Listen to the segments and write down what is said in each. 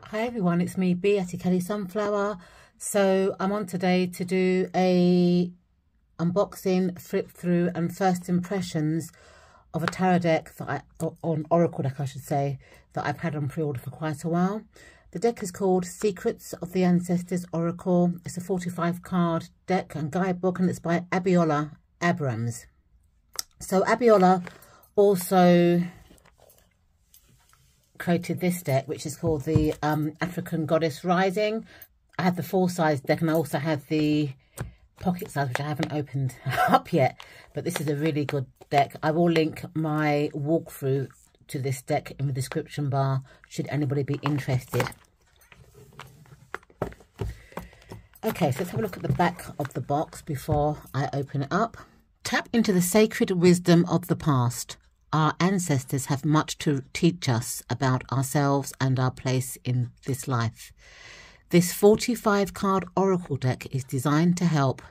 Hi everyone, it's me, B, Auntie Kelly Sunflower. So I'm on today to do a unboxing, flip through and first impressions of a tarot deck that on Oracle deck I should say, that I've had on pre-order for quite a while. The deck is called Secrets of the Ancestors Oracle. It's a 45 card deck and guidebook, and it's by Abiola Abrams. So Abiola also created this deck, which is called the African Goddess Rising. I have the full size deck and I also have the pocket size, which I haven't opened up yet, but this is a really good deck. I will link my walkthrough to this deck in the description bar should anybody be interested. Okay, so let's have a look at the back of the box before I open it up. Tap into the sacred wisdom of the past. Our ancestors have much to teach us about ourselves and our place in this life. This 45 card oracle deck is designed to help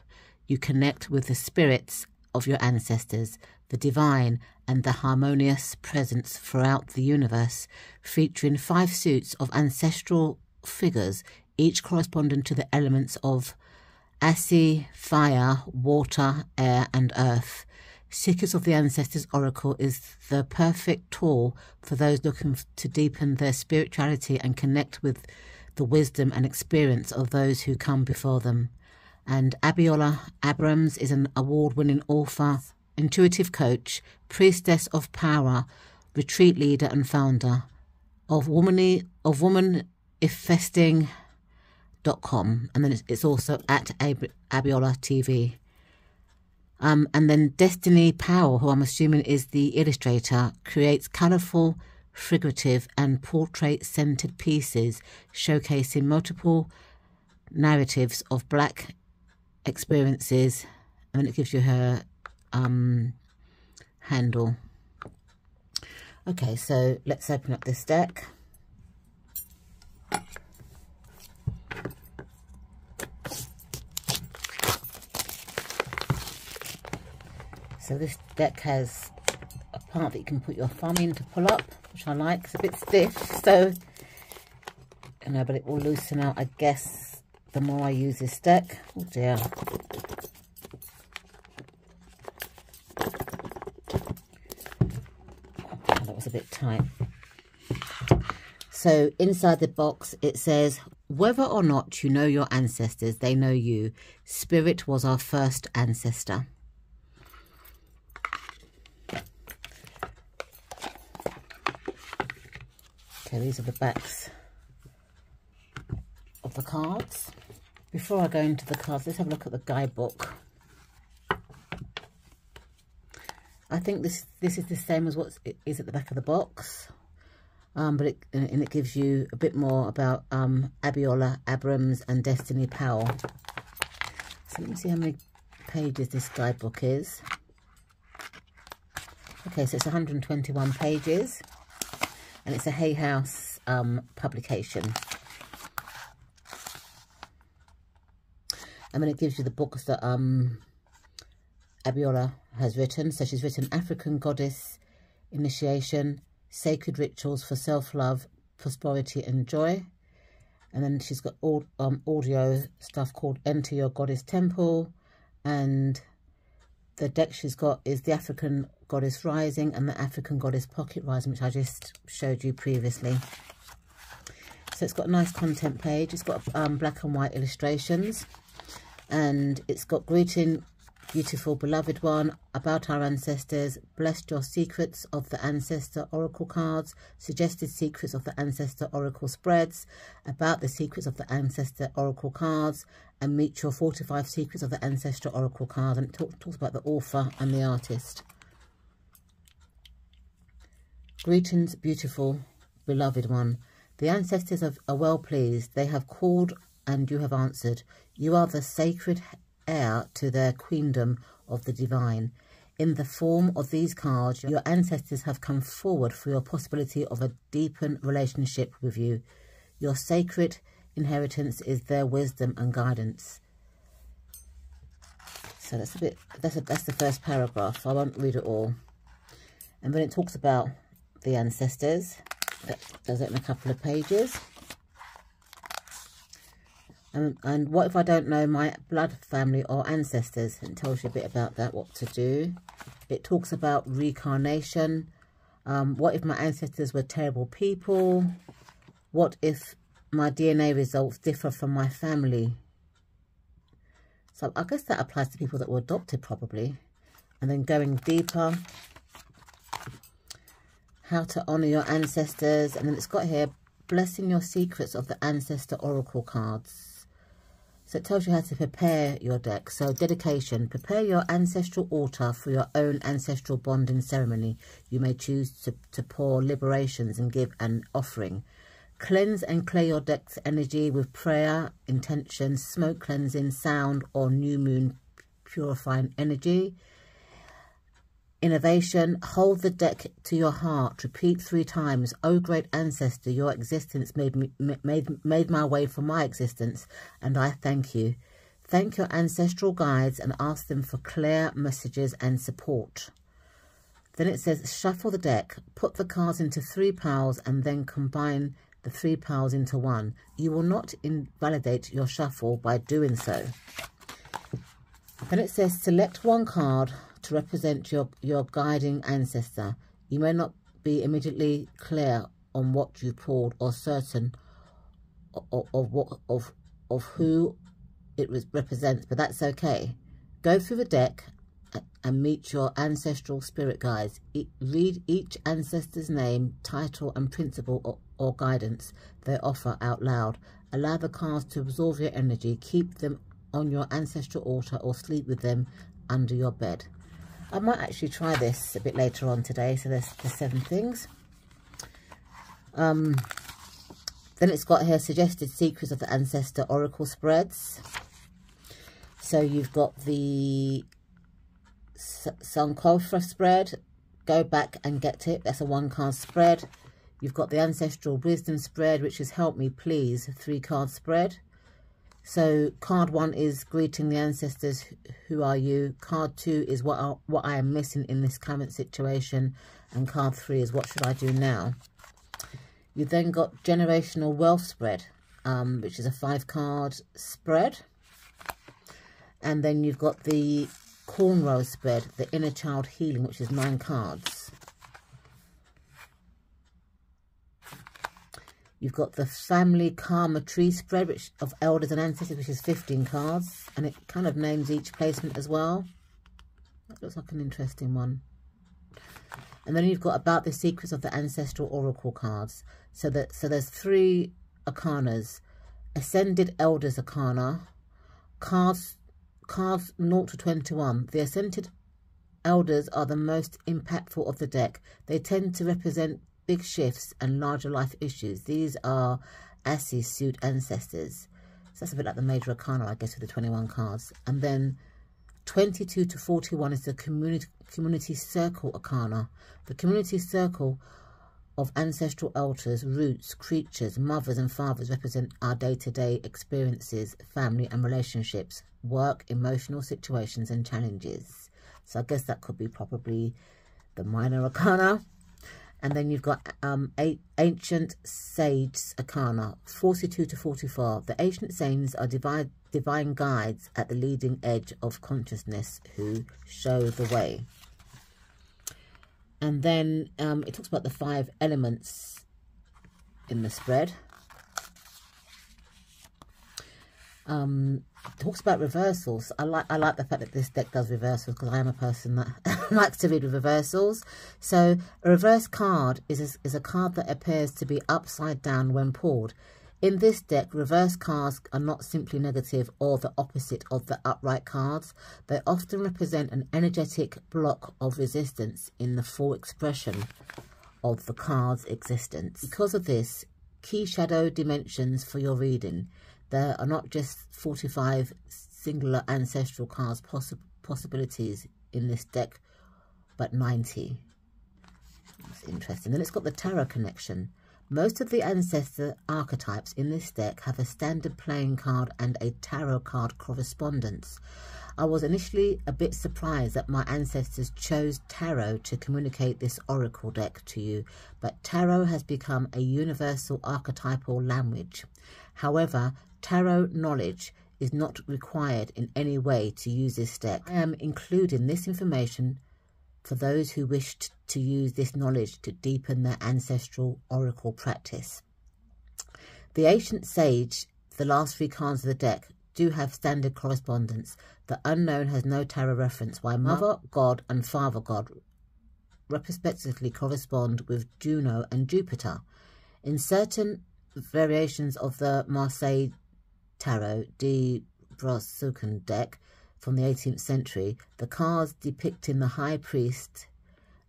you connect with the spirits of your ancestors, the divine and the harmonious presence throughout the universe, featuring 5 suits of ancestral figures, each corresponding to the elements of Asi, fire, water, air and earth. Secrets of the Ancestors Oracle is the perfect tool for those looking to deepen their spirituality and connect with the wisdom and experience of those who come before them. And Abiola Abrams is an award-winning author, intuitive coach, priestess of power, retreat leader and founder of womanifesting.com, and then it's also at Abiola TV. And then Destiny Powell, who I'm assuming is the illustrator, creates colourful, figurative and portrait-centred pieces showcasing multiple narratives of Black experiences. And then it gives you her handle. Okay, so let's open up this deck. So this deck has a part that you can put your thumb in to pull up, which I like. It's a bit stiff, so I know, but it will loosen out, I guess, the more I use this deck. Oh dear. Oh, that was a bit tight. So inside the box it says, whether or not you know your ancestors, they know you. Spirit was our first ancestor. Okay, these are the backs of the cards. Before I go into the cards, let's have a look at the guidebook. I think this is the same as what is at the back of the box, but it gives you a bit more about Abiola Abrams and Destiny Powell. So let me see how many pages this guidebook is. Okay, so it's 121 pages. And it's a Hay House publication. And then it gives you the books that Abiola has written. So she's written African Goddess Initiation, Sacred Rituals for Self-Love, Prosperity and Joy. And then she's got all audio stuff called Enter Your Goddess Temple. And the deck she's got is the African Goddess Rising and the African Goddess Pocket Rising, which I just showed you previously. So it's got a nice content page. It's got black and white illustrations. And it's got greeting, beautiful beloved one, about our ancestors, blessed your secrets of the ancestor oracle cards, suggested secrets of the ancestor oracle spreads, about the secrets of the ancestor oracle cards, and meet your 45 secrets of the ancestor oracle card. And it talks about the author and the artist. Greetings, beautiful beloved one. The ancestors are well pleased. They have called and you have answered. You are the sacred heir to their queendom of the divine. In the form of these cards, your ancestors have come forward for your possibility of a deepened relationship with you. Your sacred inheritance is their wisdom and guidance. So that's the first paragraph. I won't read it all. And then it talks about the ancestors. That does it in a couple of pages. And what if I don't know my blood family or ancestors? It tells you a bit about that, what to do. It talks about reincarnation. What if my ancestors were terrible people? What if my DNA results differ from my family? So I guess that applies to people that were adopted probably. And then going deeper, how to honour your ancestors. And then it's got here, blessing your secrets of the ancestor oracle cards. So it tells you how to prepare your deck. So dedication, prepare your ancestral altar for your own ancestral bonding ceremony. You may choose to pour liberations and give an offering. Cleanse and clear your deck's energy with prayer, intention, smoke cleansing, sound, or new moon purifying energy. Innovation, hold the deck to your heart. Repeat 3 times. O great ancestor, your existence made my way for my existence, and I thank you. Thank your ancestral guides and ask them for clear messages and support. Then it says, shuffle the deck. Put the cards into 3 piles and then combine the 3 piles into 1. You will not invalidate your shuffle by doing so. Then it says, select 1 card to represent your guiding ancestor. You may not be immediately clear on what you pulled or certain of who it represents, but that's okay. Go through the deck and meet your ancestral spirit guides. Read each ancestor's name, title and principle or guidance they offer out loud. Allow the cards to absorb your energy. Keep them on your ancestral altar or sleep with them under your bed. I might actually try this a bit later on today. So there's the 7 things. Then it's got here suggested secrets of the ancestor oracle spreads. So you've got the Sankofa spread. Go back and get it. That's a 1-card spread. You've got the ancestral wisdom spread, which is help me please, 3-card spread. So card 1 is greeting the ancestors, who are you? Card 2 is what I am missing in this current situation. And card 3 is what should I do now? You've then got generational wealth spread, which is a 5-card spread. And then you've got the cornrow spread, the inner child healing, which is 9 cards. You've got the family karma tree spread, which of elders and ancestors, which is 15 cards. And it kind of names each placement as well. That looks like an interesting one. And then you've got about the secrets of the ancestral oracle cards. So there's 3 arcanas. Ascended elders arcana. Cards 0 to 21. The ascended elders are the most impactful of the deck. They tend to represent big shifts and larger life issues. These are Asi suit ancestors. So that's a bit like the major arcana, I guess, with the 21 cards. And then 22 to 41 is the community circle arcana. The community circle of ancestral altars, roots, creatures, mothers and fathers represent our day-to-day experiences, family and relationships, work, emotional situations and challenges. So I guess that could be probably the minor arcana. And then you've got Ancient Sages Arcana, 42 to 44. The Ancient Sages are divine guides at the leading edge of consciousness who show the way. And then it talks about the 5 elements in the spread. Talks about reversals. I like the fact that this deck does reversals, because I am a person that likes to read with reversals. So a reverse card is a card that appears to be upside down when pulled. In this deck, reverse cards are not simply negative or the opposite of the upright cards. They often represent an energetic block of resistance in the full expression of the card's existence. Because of this, key shadow dimensions for your reading. There are not just 45 singular ancestral cards possibilities in this deck, but 90. That's interesting. Then it's got the tarot connection. Most of the ancestor archetypes in this deck have a standard playing card and a tarot card correspondence. I was initially a bit surprised that my ancestors chose tarot to communicate this oracle deck to you, but tarot has become a universal archetypal language. However, tarot knowledge is not required in any way to use this deck. I am including this information for those who wish to use this knowledge to deepen their ancestral oracle practice. The Ancient Sage, the last 3 cards of the deck, do have standard correspondence. The Unknown has no tarot reference, while Mother God and Father God respectively correspond with Juno and Jupiter. In certain variations of the Marseille Tarot de Brosuken deck from the 18th century, the cards depicting the High Priest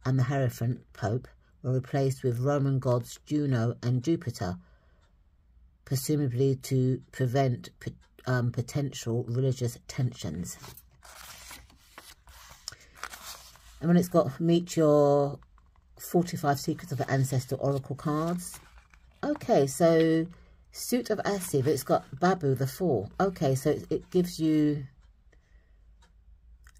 and the Hierophant Pope were replaced with Roman gods Juno and Jupiter, presumably to prevent potential religious tensions. And when it's got meet your 45 secrets of the ancestor oracle cards. Okay, so Suit of Asi, but it's got Babu the Fool. Okay, so it gives you...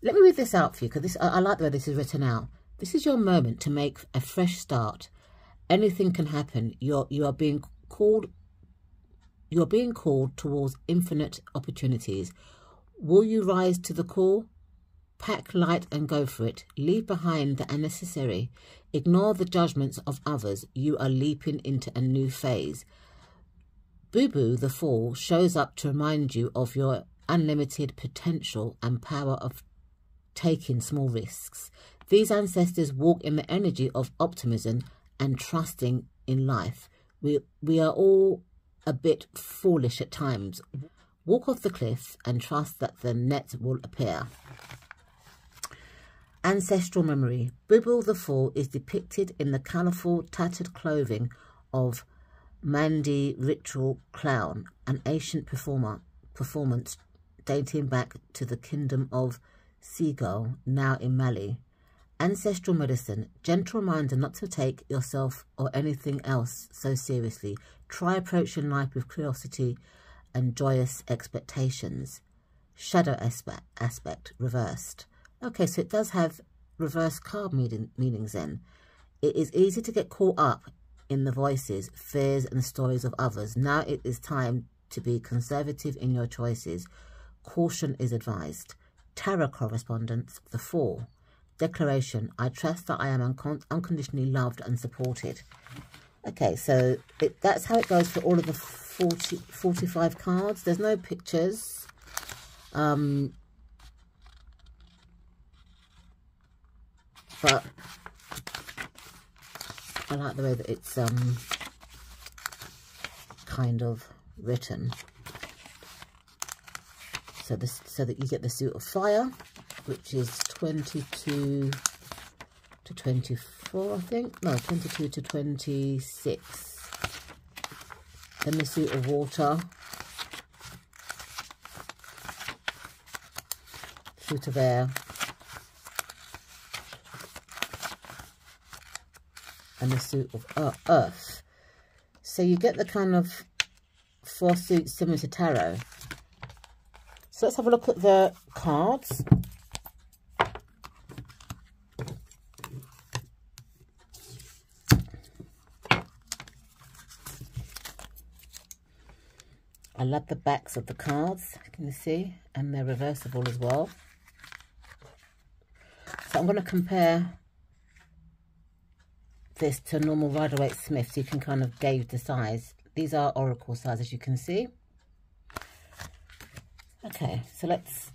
Let me read this out for you, because I like the way this is written out. This is your moment to make a fresh start. Anything can happen. You are being called towards infinite opportunities. Will you rise to the call? Pack light and go for it. Leave behind the unnecessary. Ignore the judgments of others. You are leaping into a new phase. Bubu the Fool shows up to remind you of your unlimited potential and power of taking small risks. These ancestors walk in the energy of optimism and trusting in life. We are all a bit foolish at times. Walk off the cliff and trust that the net will appear. Ancestral memory. Bubu the Fool is depicted in the colourful, tattered clothing of Mandi Ritual Clown, an ancient performance dating back to the kingdom of Seagull, now in Mali. Ancestral medicine. Gentle reminder not to take yourself or anything else so seriously. Try approaching life with curiosity and joyous expectations. Shadow aspect reversed. Okay, so it does have reverse card meanings then. It is easy to get caught up in the voices, fears and stories of others. Now it is time to be conservative in your choices. Caution is advised. Tarot correspondence, the Fool. Declaration, I trust that I am unconditionally loved and supported. Okay, so that's how it goes for all of the 45 cards. There's no pictures. But I like the way that it's kind of written. So that you get the Suit of Fire, which is 22 to 24, I think. No, 22 to 26. Then the Suit of Water, Suit of Air, and the Suit of Earth. So you get the kind of 4 suits similar to tarot. So let's have a look at the cards. I love the backs of the cards, can you see? And they're reversible as well. So I'm going to compare this to a normal Rider-Waite Smith so you can kind of gauge the size. These are oracle size, as you can see. Okay, so let's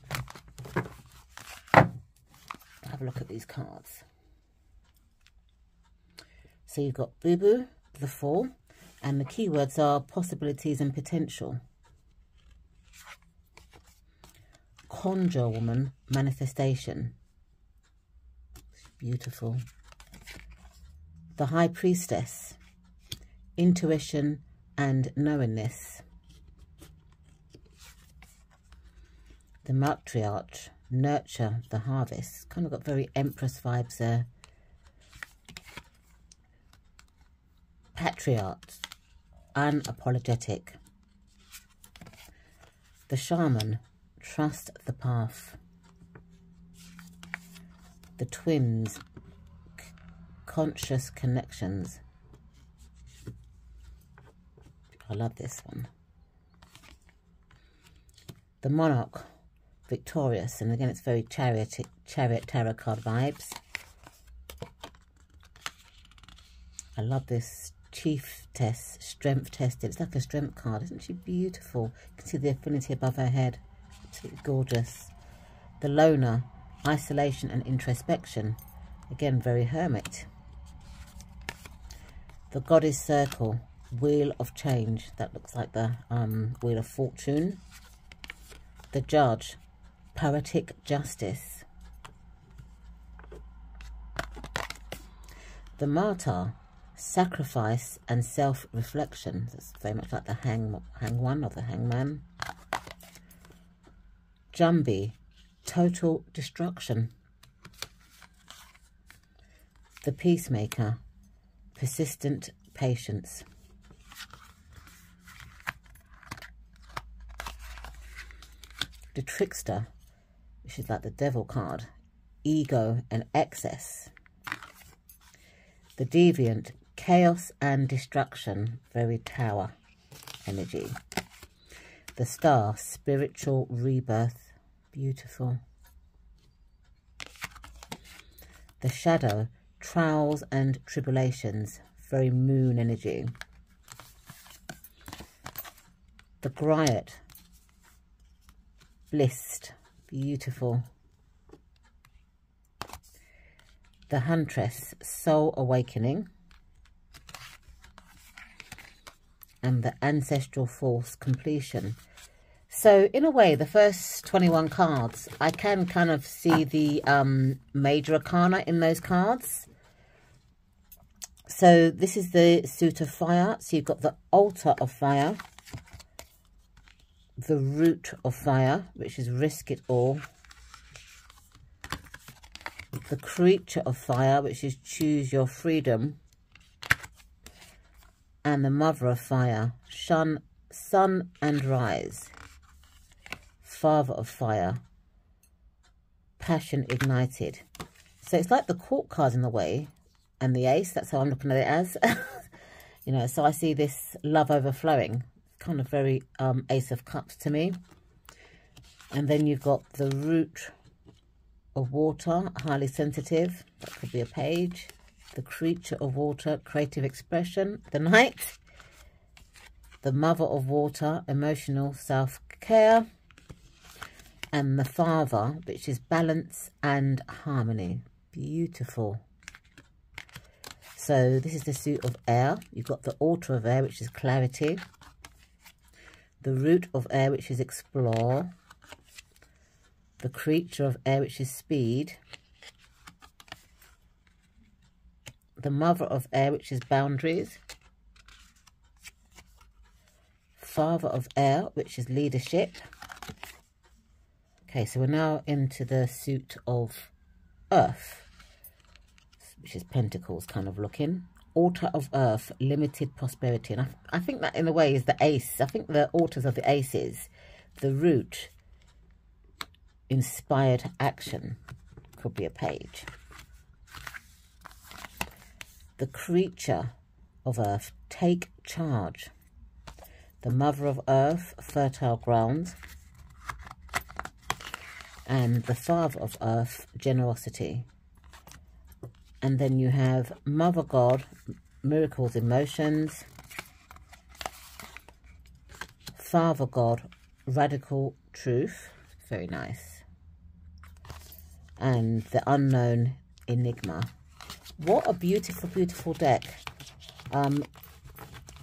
have a look at these cards. So you've got Bubu, the Fool, and the keywords are possibilities and potential. Conjure Woman, manifestation. Beautiful. The High Priestess, intuition and knowingness. The Matriarch, nurture the harvest. Kind of got very Empress vibes there. Patriarch, unapologetic. The Shaman, trust the path. The Twins, conscious connections. I love this one. The Monarch, victorious, and again it's very chariot tarot card vibes. I love this Chiefess, strength tested. It's like a strength card. Isn't she beautiful? You can see the affinity above her head. Absolutely gorgeous. The Loner, isolation and introspection. Again, very hermit. The Goddess Circle, wheel of change. That looks like the wheel of fortune. The Judge, poetic justice. The Martyr, sacrifice and self-reflection. That's very much like the hangman or the hangman. Jumbie, total destruction. The Peacemaker, persistent patience. The Trickster, which is like the devil card, ego and excess. The Deviant, chaos and destruction, very Tower energy. The Star, spiritual rebirth, beautiful. The Shadow, trials and tribulations, very Moon energy. The Griot, blissed, beautiful. The Huntress, soul awakening. And the Ancestral Force, completion. So in a way, the first 21 cards, I can kind of see the major arcana in those cards. So this is the Suit of Fire. So you've got the Altar of Fire. The Root of Fire, which is risk it all. The Creature of Fire, which is choose your freedom. And the Mother of Fire, sun and rise. Father of Fire, passion ignited. So it's like the Court card in a way, and the Ace. That's how I'm looking at it as. You know, so I see this love overflowing. Kind of very Ace of Cups to me. And then you've got the Root of Water, highly sensitive. That could be a page. The Creature of Water, creative expression. The Knight. The Mother of Water, emotional self-care. And the Father, which is balance and harmony. Beautiful. So this is the Suit of Air. You've got the Altar of Air, which is clarity. The Root of Air, which is explore. The Creature of Air, which is speed. The Mother of Air, which is boundaries. Father of Air, which is leadership. Okay, so we're now into the Suit of Earth, which is Pentacles kind of looking. Altar of Earth, limited prosperity. And I think that in a way is the Ace. I think the altars of the Aces. The Root, inspired action. Could be a page. The Creature of Earth, take charge. The Mother of Earth, fertile ground. And the Father of Earth, generosity. And then you have Mother God, miracles, emotions. Father God, radical truth. Very nice. And the Unknown, enigma. What a beautiful, beautiful deck.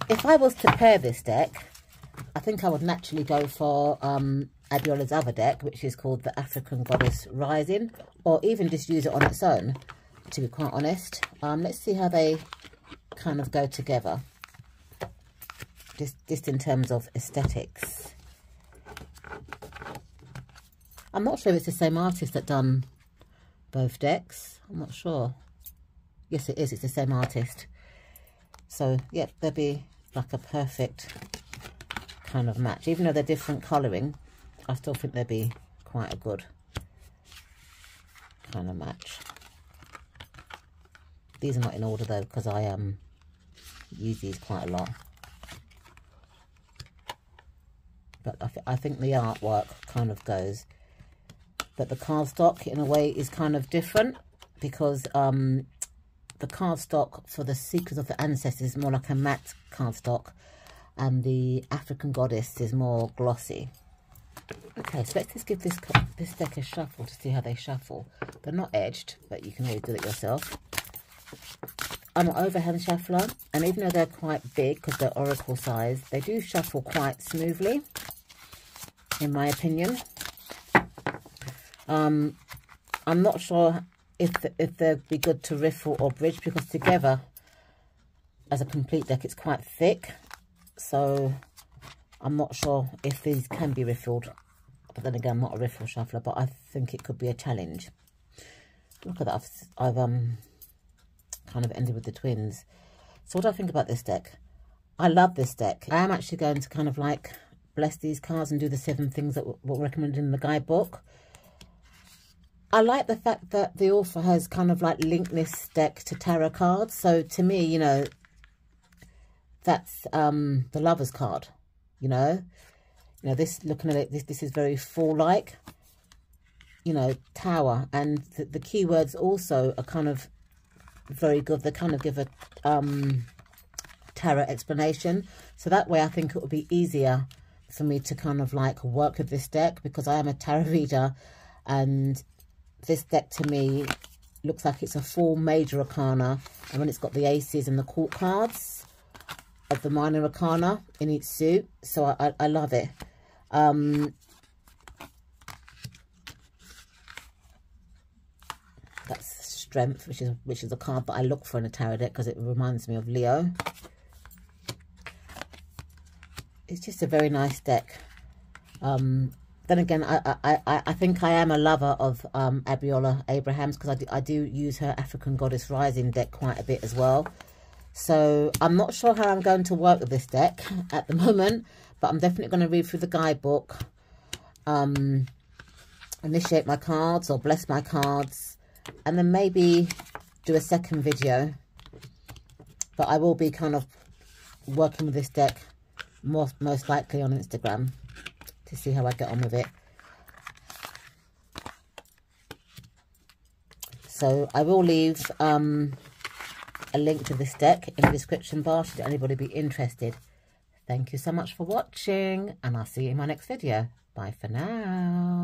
If I was to pair this deck, I think I would naturally go for Abiola's other deck, which is called the African Goddess Rising, or even just use it on its own, to be quite honest. Let's see how they kind of go together, just in terms of aesthetics. I'm not sure if it's the same artist that done both decks. I'm not sure. Yes, it is. It's the same artist. So yeah, they'll be like a perfect kind of match. Even though they're different colouring, I still think they'll be quite a good kind of match. These are not in order though, because I use these quite a lot. But I think the artwork kind of goes. But the cardstock in a way is kind of different, because the cardstock for the Secrets of the Ancestors is more like a matte cardstock, and the African Goddess is more glossy. Okay, so let's just give this deck a shuffle to see how they shuffle. They're not edged, but you can always do it yourself. I'm an overhand shuffler, and even though they're quite big because they're oracle size, they do shuffle quite smoothly, in my opinion. I'm not sure if they'd be good to riffle or bridge, because together as a complete deck it's quite thick, so I'm not sure if these can be riffled. But then again, I'm not a riffle shuffler, but I think it could be a challenge. Look at that, I've kind of ended with the twins. So what do I think about this deck? I love this deck. I am actually going to kind of like bless these cards and do the 7 things that were recommended in the guidebook. I like the fact that the author has kind of like linked this deck to tarot cards. So to me, you know, that's the Lover's card, you know. You know, this, looking at it, this is very Fool-like, you know, Tower. And the keywords also are kind of very good. They kind of give a tarot explanation. So that way I think it would be easier for me to kind of like work with this deck, because I am a tarot reader, and this deck to me looks like it's a full major arcana, and when it's got the aces and the court cards of the minor arcana in each suit. So I love it. That's Strength, which is a card that I look for in a tarot deck because it reminds me of Leo. It's just a very nice deck. Then again, I think I am a lover of Abiola Abrahams, because I do use her African Goddess Rising deck quite a bit as well. So I'm not sure how I'm going to work with this deck at the moment, but I'm definitely going to read through the guidebook, initiate my cards or bless my cards, and then maybe do a second video. But I will be kind of working with this deck most likely on Instagram to see how I get on with it. So I will leave a link to this deck in the description bar should anybody be interested. Thank you so much for watching, and I'll see you in my next video. Bye for now.